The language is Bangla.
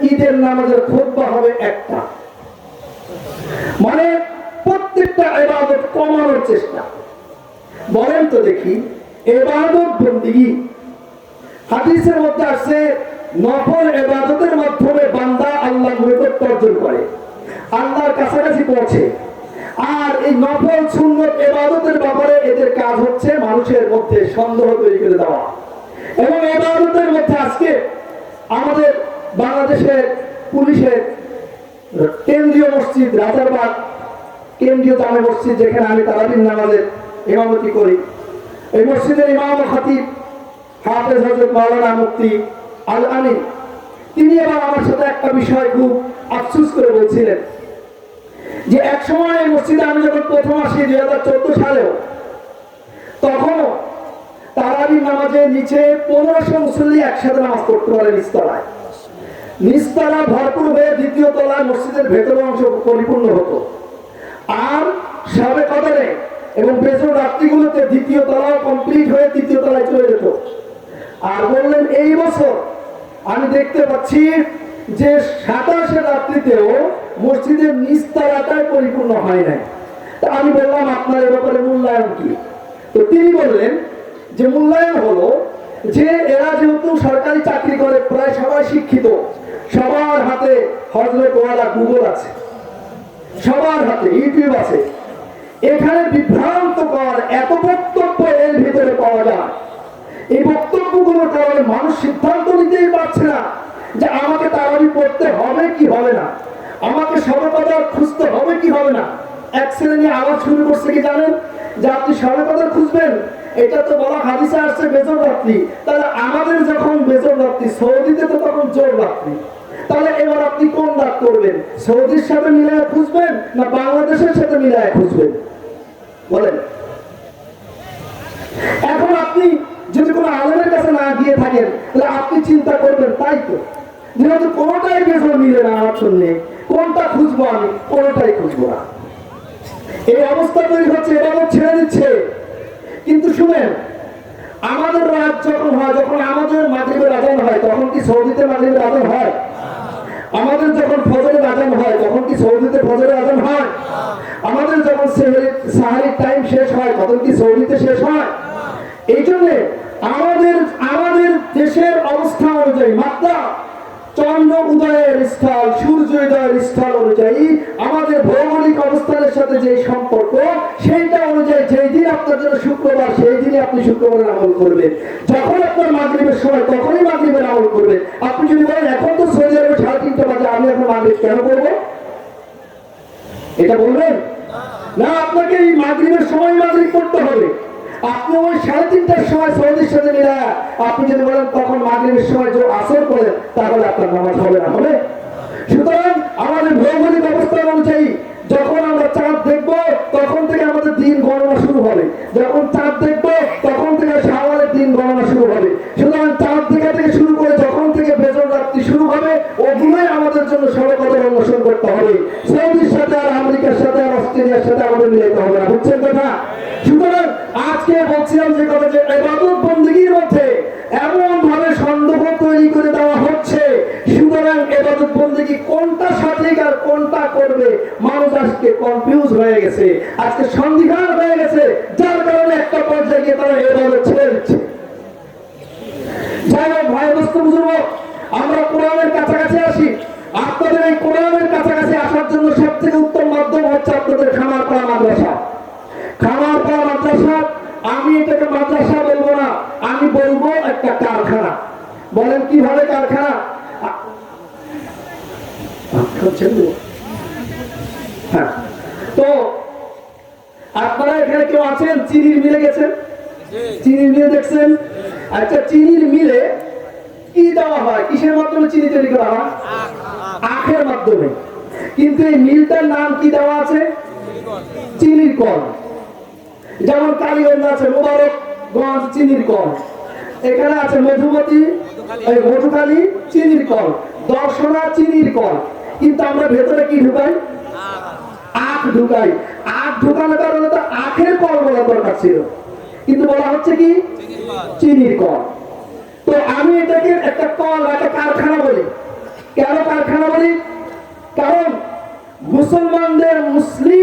ঈদের নামাজের খুতবা হবে একটা। মানে প্রত্যেকটা ইবাদত কমানোর চেষ্টা। বলেন তো দেখি, ইবাদত বন্দেগী হাদিসের মধ্যে আছে নফল ইবাদতের মাধ্যমে বান্দা আল্লাহর নৈকট্য অর্জন করে, আল্লাহর কাছাকাছি পৌঁছে। আর এই নফল সুন্নত ইবাদতের ব্যাপারে এদের কাজ হচ্ছে মানুষের মধ্যে সন্দেহ তৈরি করে দেওয়া। এবং ইবাদতের মধ্যে আজকে আমাদের বাংলাদেশের পুলিশের কেন্দ্রীয় মসজিদ রাজারবাগ কেন্দ্রীয় জামে মসজিদ, যেখানে আমি তারাবির নামাজের ইমামতি করি, এই মসজিদের ইমাম ও খতিব হাফেজ হযরত মাওলানা মুফতি আল আমিন, তিনি এবার আমার সাথে একটা বিষয় খুব আফসোস করে বলছিলেন যে এক সময় এই মসজিদে আমি যখন প্রথম আসি 2014 সালেও, তখনও তারাবির নামাজের নিচে 1500 মুসল্লি একসাথে নামাজ পড়তে পারে নিচতলায়। নিচতলা ভরপুর হয়ে দ্বিতীয় তলায় মসজিদের ভেতরের অংশ পরিপূর্ণ হতো। আর সবে কদরে এবং বেজর রাত্রিগুলোতে দ্বিতীয় তলাও কমপ্লিট হয়ে তৃতীয় তলায় চলে যেত। আর বললেন এই বছর আমি দেখতে পাচ্ছি যে 27 রাত্রিতেও মসজিদের নিচতলাটাই পরিপূর্ণ হয় নাই। তা আমি বললাম আপনার এ ব্যাপারে মূল্যায়ন কি? তো তিনি বললেন যে মূল্যায়ন হলো যে এরা যেহেতু সরকারি চাকরি করে, প্রায় সবাই শিক্ষিত, সবার হাতে হযরত ওয়ালা গুগল আছে, সবার হাতে ইউটিউব আছে, এখানে বিভ্রান্তকর এত বক্তব্য এর ভিতরে পাওয়া যায়। এই বক্তব্যগুলোর কারণে মানুষ সিদ্ধান্ত নিতেই পারছে না যে আমাকে তারাবি পড়তে হবে কি হবে না, আমাকে সবে কদর খুঁজতে হবে কি হবে না। এক ছেলে নিয়ে আওয়াজ শুরু করছে কি জানেন, যে আপনি সবে কদর খুঁজবেন, এটা তো বলা হাদিসে আসছে বেজর রাত্রি, তাহলে আমাদের যখন বেজর রাত্রি, সৌদিতে তো তখন জোর রাত্রি, তাহলে এবার আপনি কোন রাত করবেন? সৌদির সাথে মিলায় খুঁজবেন না বাংলাদেশের সাথে মিলায় খুঁজবেন? বলেন। এখন আপনি যদি কোনো আলেমের কাছে না গিয়ে থাকেন, তাহলে আপনি চিন্তা করবেন তাই তো, যেহেতু কোনোটাই বেজর মিলে না আমার সঙ্গে, কোনটা খুঁজবো? আমি কোনোটাই খুঁজবো না। এই অবস্থা তৈরি হচ্ছে, এবার ছেড়ে দিচ্ছে। কিন্তু শুনেন, আমাদের রাত যখন হয়, যখন আমাদের মাগরিবের আযান হয়, তখন কি সৌদিতে মাগরিবের আযান হয়? আমাদের যখন ফজরের আযান হয়, তখন কি সৌদিতে ফজরের আযান হয়? আমাদের যখন সাহারির টাইম শেষ হয়, তখন কি সৌদিতে শেষ হয়? এই জন্য আমাদের দেশের অবস্থা অনুযায়ী, মাত্রা চন্দ্র উদয়ের স্থল, সূর্য উদয়ের স্থল অনুযায়ী আমাদের ভৌগোলিক অবস্থানের সাথে যে সম্পর্ক, সেইটা অনুযায়ী যেই দিন আপনার জন্য শুক্রবার, সেই দিনই আপনি শুক্রবারের আমল করবেন। যখন আপনার মাগরিবের সময়, তখনই মাগরিবের আমল করবেন। আপনি যদি বলেন এখন তো সৌদি আরবে 3:30 বাজে, আমি এখন মাগরিব কেন করবো, এটা বলবেন না। আপনাকে এই মাগরিবের সময় মাগরিব করতে হবে। আপনি ওই 3:30টার সময় সৌদির সাথে মিলায় আপনি যদি বলেন তখন মাগরিবের সময় যে আসর করেন, তাহলে আপনার নামাজ হবে না, হবে। সুতরাং আমাদের ভৌগোলিক অবস্থা অনুযায়ী যখন আমরা চাঁদ দেখবো, তখন থেকে আমাদের দিন গণনা শুরু হবে। যখন চাঁদ দেখবো, তখন থেকে শাওয়ালের দিন গণনা শুরু হবে। সুতরাং চাঁদ দেখা থেকে শুরু করে যখন থেকে বেজর রাত্রি শুরু হবে, ওগুলোই আমাদের জন্য সবে কদর অনুসরণ করতে হবে। সৌদির সাথে আর আমেরিকার সাথে আর অস্ট্রেলিয়ার সাথে আমাদের মিলাইতে হবে না, বুঝছেন কথা? সুতরাং আজকে বলছিলাম যে কথা, যে ইবাদত বন্দেগীর মধ্যে এমন ভাবে সন্দেহ তৈরি করে দেওয়া হচ্ছে, সুতরাং ইবাদত বন্দেগী কোনটা সঠিক আর কোনটা করবে, মানুষ আজকে কনফিউজ হয়ে গেছে, আজকে সন্দিহান হয়ে গেছে, যার কারণে একটা পর্যায়ে গিয়ে তারা ইবাদত ছেড়ে দিচ্ছে। যাই হোক ভাই দোস্ত বুজুর্গ, আমরা কোরআনের কাছাকাছি আসি। আপনাদের এই কোরআনের কাছাকাছি আসার জন্য সব থেকে উত্তম মাধ্যম হচ্ছে আপনাদের খামারপাড়া মাদ্রাসা। খামারপাড়া মাদ্রাসা, আমি এটাকে মাদ্রাসা বলবো না, আমি বলবো একটা কারখানা। বলেন কিভাবে কারখানা? হ্যাঁ, তো আপনারা এখানে কেউ আছেন চিনির মিলে গেছেন? চিনির মিলে দেখছেন? আচ্ছা, চিনির মিলে কি দেওয়া হয়, কিসের মাধ্যমে চিনি তৈরি করা হয়? আখের মাধ্যমে। কিন্তু এই মিলটার নাম কি দেওয়া আছে? চিনির কল। যেমন কালীগঞ্জ আছে মোবারকগঞ্জ চিনির কল, এখানে আছে মধুমতি মধুখালী চিনির কল, দর্শনা চিনির কল। কিন্তু আমরা ভেতরে কি ঢুকাই? আখ ঢুকাই। আখ ঢুকানোর কারণে তো আখের কল বলা দরকার ছিল, কিন্তু বলা হচ্ছে কি চিনির কল। তো আমি এটাকে একটা কল, একটা কারখানা বলি। কেন কারখানা বলি? কারণ মুসলমানদের মুসলিম